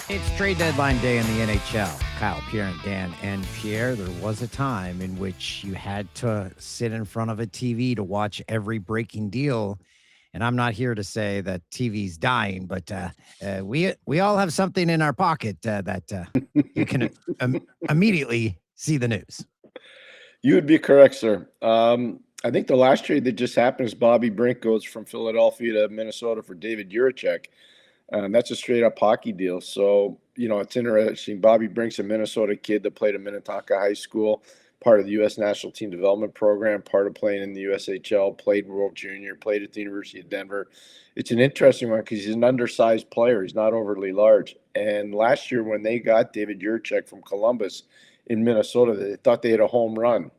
It's trade deadline day in the NHL. Kyle, Pierre, and Dan. And Pierre, there was a time in which you had to sit in front of a TV to watch every breaking deal. And I'm not here to say that TV's dying, but we all have something in our pocket that you can immediately see the news. You would be correct, sir. I think the last trade that just happened is Bobby Brink goes from Philadelphia to Minnesota for David Juracek. That's a straight up hockey deal. So, it's interesting. Bobby Brink's a Minnesota kid that played at Minnetonka High School, part of the U.S. National Team Development Program, part of playing in the USHL, played World Junior, played at the University of Denver. It's an interesting one because he's an undersized player. He's not overly large. And last year, when they got David Juracek from Columbus in Minnesota, they thought they had a home run.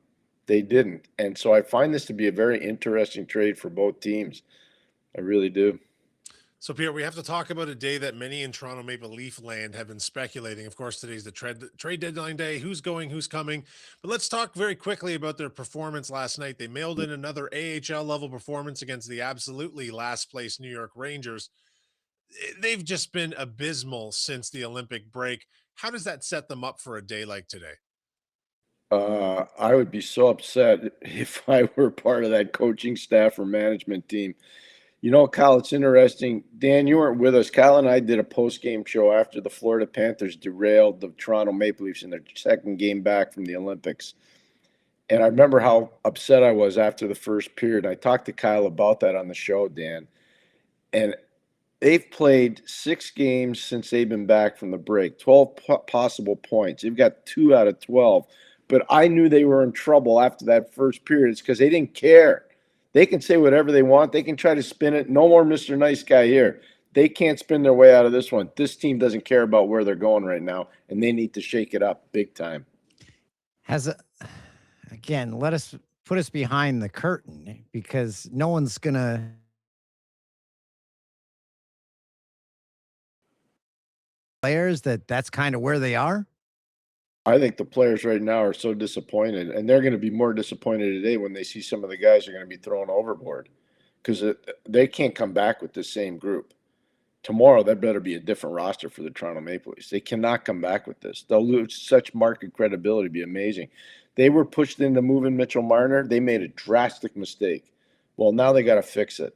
They didn't. And so I find this to be a very interesting trade for both teams. I really do. So, Pierre, we have to talk about a day that many in Toronto Maple Leaf land have been speculating. Of course, today's the trade deadline day. Who's going, who's coming? But let's talk very quickly about their performance last night. They mailed in another AHL level performance against the absolutely last place New York Rangers. They've just been abysmal since the Olympic break. How does that set them up for a day like today? I would be so upset if I were part of that coaching staff or management team. Kyle, it's interesting. Dan, you weren't with us. Kyle and I did a post-game show after the Florida Panthers derailed the Toronto Maple Leafs in their second game back from the Olympics. And I remember how upset I was after the first period. I talked to Kyle about that on the show, Dan. And they've played 6 games since they've been back from the break, 12 possible points. They've got 2 out of 12. But I knew they were in trouble after that first period. It's because they didn't care. They can say whatever they want. They can try to spin it. No more Mr. Nice Guy here. They can't spin their way out of this one. This team doesn't care about where they're going right now, and they need to shake it up big time. Again, let us put us behind the curtain because no one's going to players that's kind of where they are. I think the players right now are so disappointed, and they're going to be more disappointed today when they see some of the guys are going to be thrown overboard because they can't come back with the same group. Tomorrow, that better be a different roster for the Toronto Maple Leafs. They cannot come back with this. They'll lose such market credibility. It'd be amazing. They were pushed into moving Mitchell Marner. They made a drastic mistake. Well, now they got to fix it.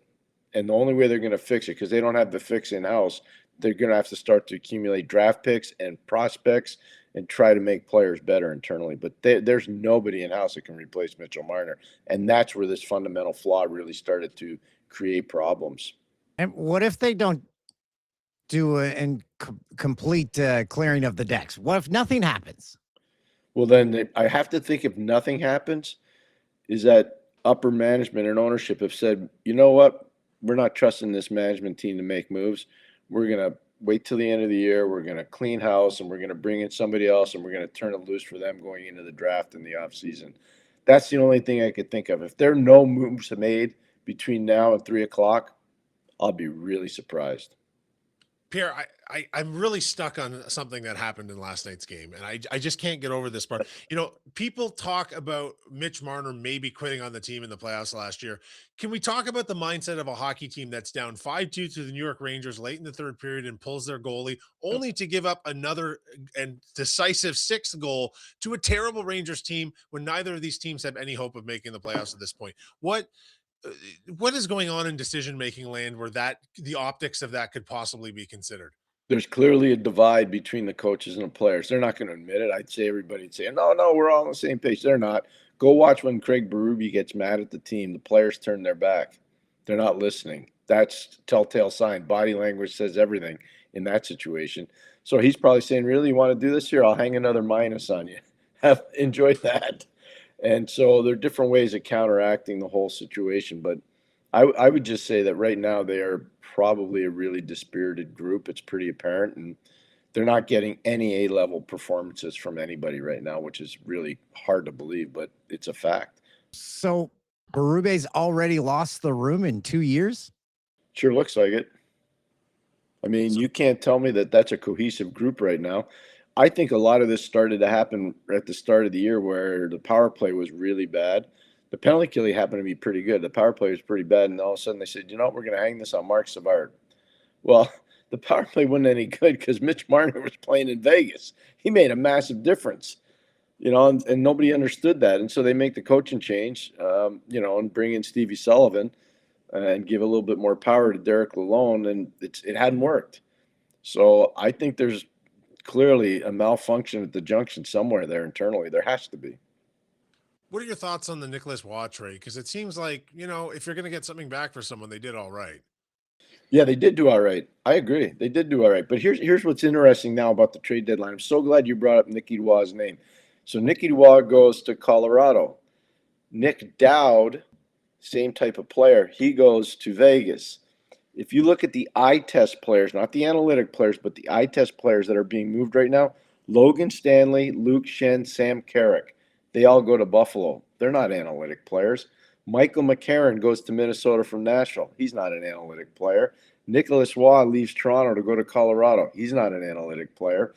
And the only way they're going to fix it, because they don't have the fix in-house, they're going to have to start to accumulate draft picks and prospects and try to make players better internally. But there's nobody in-house that can replace Mitchell Marner. And that's where this fundamental flaw really started to create problems. And what if they don't do a complete clearing of the decks? What if nothing happens? Well, then I have to think if nothing happens, is that upper management and ownership have said, you know what, we're not trusting this management team to make moves. We're going to wait till the end of the year. We're going to clean house, and we're going to bring in somebody else, and we're going to turn it loose for them going into the draft in the offseason. That's the only thing I could think of. If there are no moves made between now and 3 o'clock, I'll be really surprised. Pierre, I'm really stuck on something that happened in last night's game, and I just can't get over this part. People talk about Mitch Marner maybe quitting on the team in the playoffs last year. Can we talk about the mindset of a hockey team that's down 5-2 to the New York Rangers late in the third period and pulls their goalie, only to give up another and decisive 6th goal to a terrible Rangers team when neither of these teams have any hope of making the playoffs at this point? What is going on in decision-making land where the optics of that could possibly be considered? There's clearly a divide between the coaches and the players. They're not going to admit it. I'd say everybody'd say, no, we're all on the same page. They're not. Go watch when Craig Berube gets mad at the team. The players turn their back. They're not listening. That's a telltale sign. Body language says everything in that situation. So he's probably saying, really, you want to do this here? I'll hang another minus on you. Enjoy that. And so there are different ways of counteracting the whole situation. But I would just say that right now they are probably a really dispirited group. It's pretty apparent. And they're not getting any A-level performances from anybody right now, which is really hard to believe, but it's a fact. So Berube's already lost the room in 2 years? Sure looks like it. I mean, you can't tell me that that's a cohesive group right now. I think a lot of this started to happen at the start of the year where the power play was really bad. The penalty killing happened to be pretty good. The power play was pretty bad, and all of a sudden they said, you know what, we're going to hang this on Mark Savard. Well, the power play wasn't any good because Mitch Marner was playing in Vegas. He made a massive difference, and nobody understood that. And so they make the coaching change, and bring in Stevie Sullivan and give a little bit more power to Derek Lalonde, and it hadn't worked. So I think there's clearly a malfunction at the junction somewhere there internally. There has to be. What are your thoughts on the Nicholas Waugh trade? Because it seems like, if you're going to get something back for someone, they did all right. Yeah, they did do all right. I agree. They did do all right. But here's what's interesting now about the trade deadline. I'm so glad you brought up Nicky Duau's name. So Nicky Duau goes to Colorado. Nick Dowd, same type of player, he goes to Vegas. If you look at the eye test players, not the analytic players, but the eye test players that are being moved right now, Logan Stanley, Luke Shen, Sam Carrick, they all go to Buffalo. They're not analytic players. Michael McCarron goes to Minnesota from Nashville. He's not an analytic player. Nicholas Waugh leaves Toronto to go to Colorado. He's not an analytic player.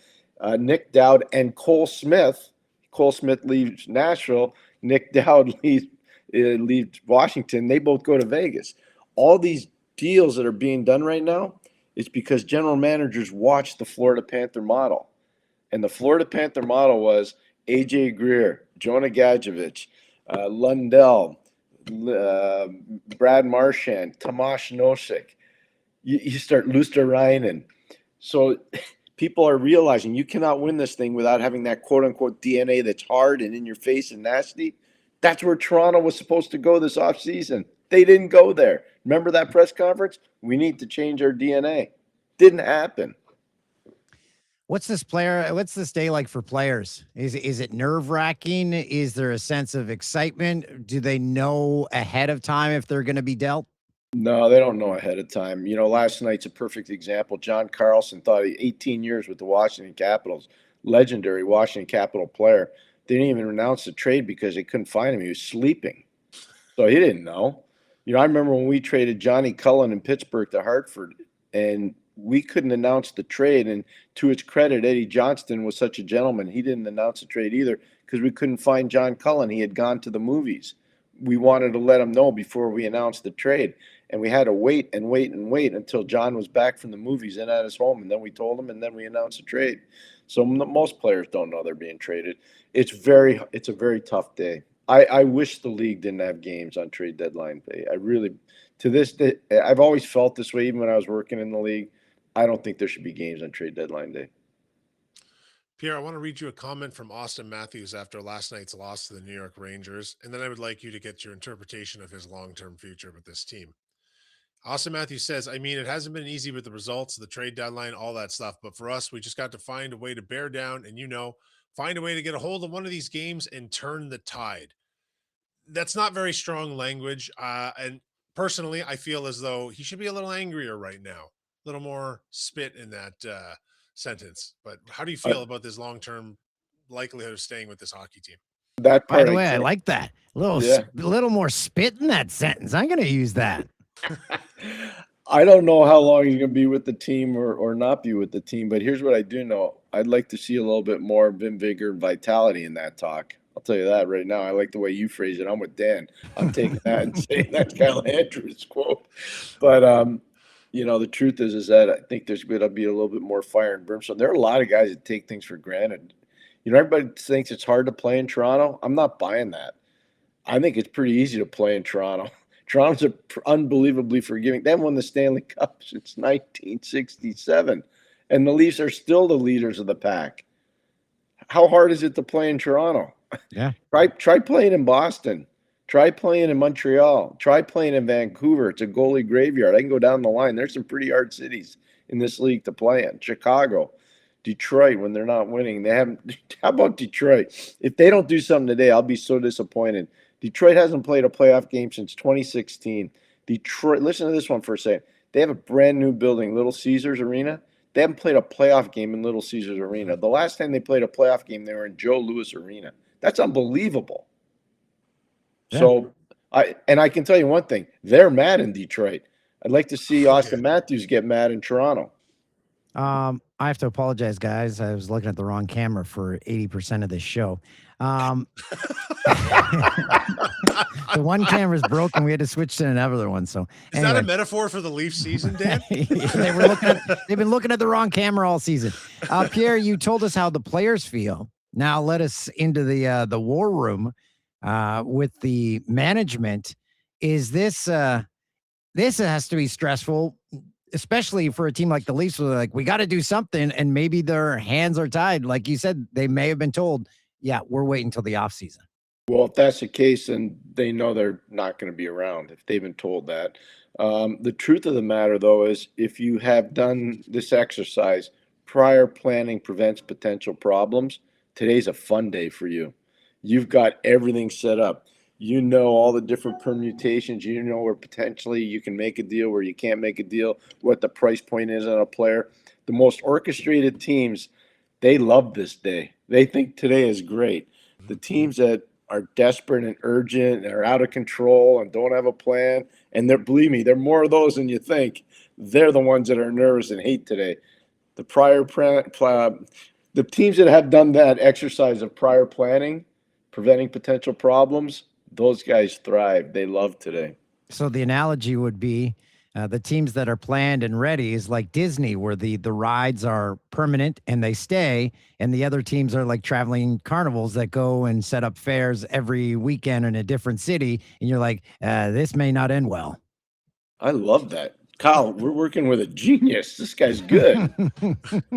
Nick Dowd and Cole Smith. Cole Smith leaves Nashville. Nick Dowd leaves Washington. They both go to Vegas. All these deals that are being done right now is because general managers watch the Florida Panther model. And the Florida Panther model was A.J. Greer, Jonah Gadjevich, Lundell, Brad Marchand, Tomas Nosek. You start Luster-Reinen. So people are realizing you cannot win this thing without having that quote-unquote DNA that's hard and in your face and nasty. That's where Toronto was supposed to go this offseason. They didn't go there. Remember that press conference? We need to change our DNA. Didn't happen. What's this day like for players? Is it nerve-wracking? Is there a sense of excitement? Do they know ahead of time if they're going to be dealt? No, they don't know ahead of time. Last night's a perfect example. John Carlson thought 18 years with the Washington Capitals, legendary Washington Capital player. They didn't even announce the trade because they couldn't find him. He was sleeping. So he didn't know. I remember when we traded Johnny Cullen in Pittsburgh to Hartford, and we couldn't announce the trade. And to its credit, Eddie Johnston was such a gentleman. He didn't announce the trade either because we couldn't find John Cullen. He had gone to the movies. We wanted to let him know before we announced the trade. And we had to wait and wait and wait until John was back from the movies and at his home. And then we told him, and then we announced the trade. So most players don't know they're being traded. It's a very tough day. I wish the league didn't have games on trade deadline day. I really, to this day, I've always felt this way, even when I was working in the league. I don't think there should be games on trade deadline day. Pierre, I want to read you a comment from Austin Matthews after last night's loss to the New York Rangers, and then I would like you to get your interpretation of his long-term future with this team. Austin Matthews says, I mean, it hasn't been easy with the results, the trade deadline, all that stuff, but for us, we just got to find a way to bear down and, find a way to get a hold of one of these games and turn the tide. That's not very strong language. And personally, I feel as though he should be a little angrier right now, a little more spit in that sentence. But how do you feel about this long-term likelihood of staying with this hockey team? That part, by the way, I like that. A little more spit in that sentence. I'm going to use that. I don't know how long he's going to be with the team or not be with the team, but here's what I do know. I'd like to see a little bit more vim, vigor, and vitality in that talk. I'll tell you that right now. I like the way you phrase it. I'm with Dan. I'm taking that and saying that's Kyle Andrews' quote. But, the truth is that I think there's going to be a little bit more fire and brimstone. There are a lot of guys that take things for granted. Everybody thinks it's hard to play in Toronto. I'm not buying that. I think it's pretty easy to play in Toronto. Toronto's unbelievably forgiving. They haven't won the Stanley Cup since 1967, and the Leafs are still the leaders of the pack. How hard is it to play in Toronto? Yeah. Try playing in Boston. Try playing in Montreal. Try playing in Vancouver. It's a goalie graveyard. I can go down the line. There's some pretty hard cities in this league to play in. Chicago, Detroit, when they're not winning. They haven't. How about Detroit? If they don't do something today, I'll be so disappointed. Detroit hasn't played a playoff game since 2016. Detroit, listen to this one for a second. They have a brand new building, Little Caesars Arena. They haven't played a playoff game in Little Caesars Arena. The last time they played a playoff game, they were in Joe Louis Arena. That's unbelievable. Yeah. So I can tell you one thing. They're mad in Detroit. I'd like to see Austin Matthews get mad in Toronto. I have to apologize, guys. I was looking at the wrong camera for 80% of this show. The one camera's broken. We had to switch to another one. So Is that a anyway, metaphor for the Leaf season, Dan? they've been looking at the wrong camera all season. Pierre, you told us how the players feel. Now let us into the war room with the management. Is this has to be stressful, especially for a team like the Leafs, where they're like, we got to do something, and maybe their hands are tied. Like you said, they may have been told, yeah, we're waiting until the offseason. Well, if that's the case, then they know they're not going to be around if they've been told that. The truth of the matter, though, is if you have done this exercise, prior planning prevents potential problems. Today's a fun day for you. You've got everything set up. You know all the different permutations. You know where potentially you can make a deal, where you can't make a deal, what the price point is on a player. The most orchestrated teams, they love this day. They think today is great. The teams that are desperate and urgent and are out of control and don't have a plan, and believe me, there are more of those than you think. They're the ones that are nervous and hate today. The the teams that have done that exercise of prior planning, preventing potential problems, those guys thrive. They love today. So the analogy would be the teams that are planned and ready is like Disney, where the rides are permanent and they stay, and the other teams are like traveling carnivals that go and set up fairs every weekend in a different city, and you're like, this may not end well. I love that. Kyle, we're working with a genius. This guy's good.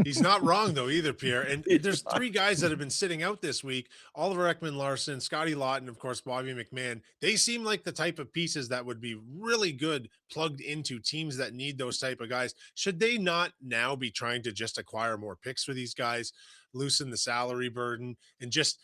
He's not wrong, though, either, Pierre. And there's three guys that have been sitting out this week: Oliver Ekman-Larsson, Scotty Lawton, of course, Bobby McMahon. They seem like the type of pieces that would be really good plugged into teams that need those type of guys. Should they not now be trying to just acquire more picks for these guys, loosen the salary burden, and just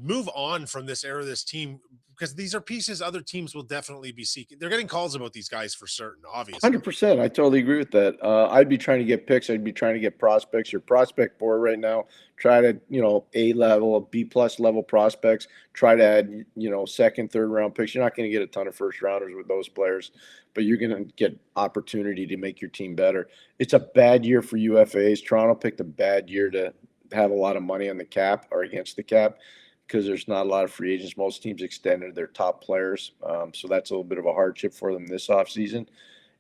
move on from this era of this team? Because these are pieces other teams will definitely be seeking. They're getting calls about these guys for certain, obviously. 100%. I totally agree with that. I'd be trying to get picks. I'd be trying to get prospects. Your prospect board right now, try to, A level, B plus level prospects, try to add, second, third round picks. You're not going to get a ton of first rounders with those players, but you're going to get opportunity to make your team better. It's a bad year for UFAs. Toronto picked a bad year to have a lot of money on the cap or against the cap, because there's not a lot of free agents. Most teams extended their top players. So that's a little bit of a hardship for them this offseason.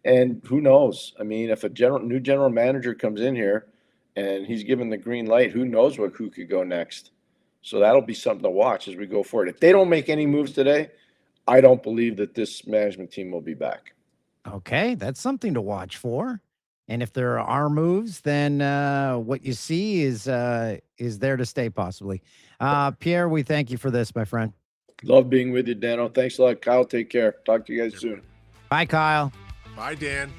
And who knows? I mean, if a new general manager comes in here and he's given the green light, who knows who could go next? So that'll be something to watch as we go forward. If they don't make any moves today, I don't believe that this management team will be back. Okay, that's something to watch for. And if there are moves, then what you see is there to stay, possibly. Pierre, we thank you for this, my friend. Love being with you, Dano. Thanks a lot, Kyle. Take care. Talk to you guys soon. Bye, Kyle. Bye, Dan.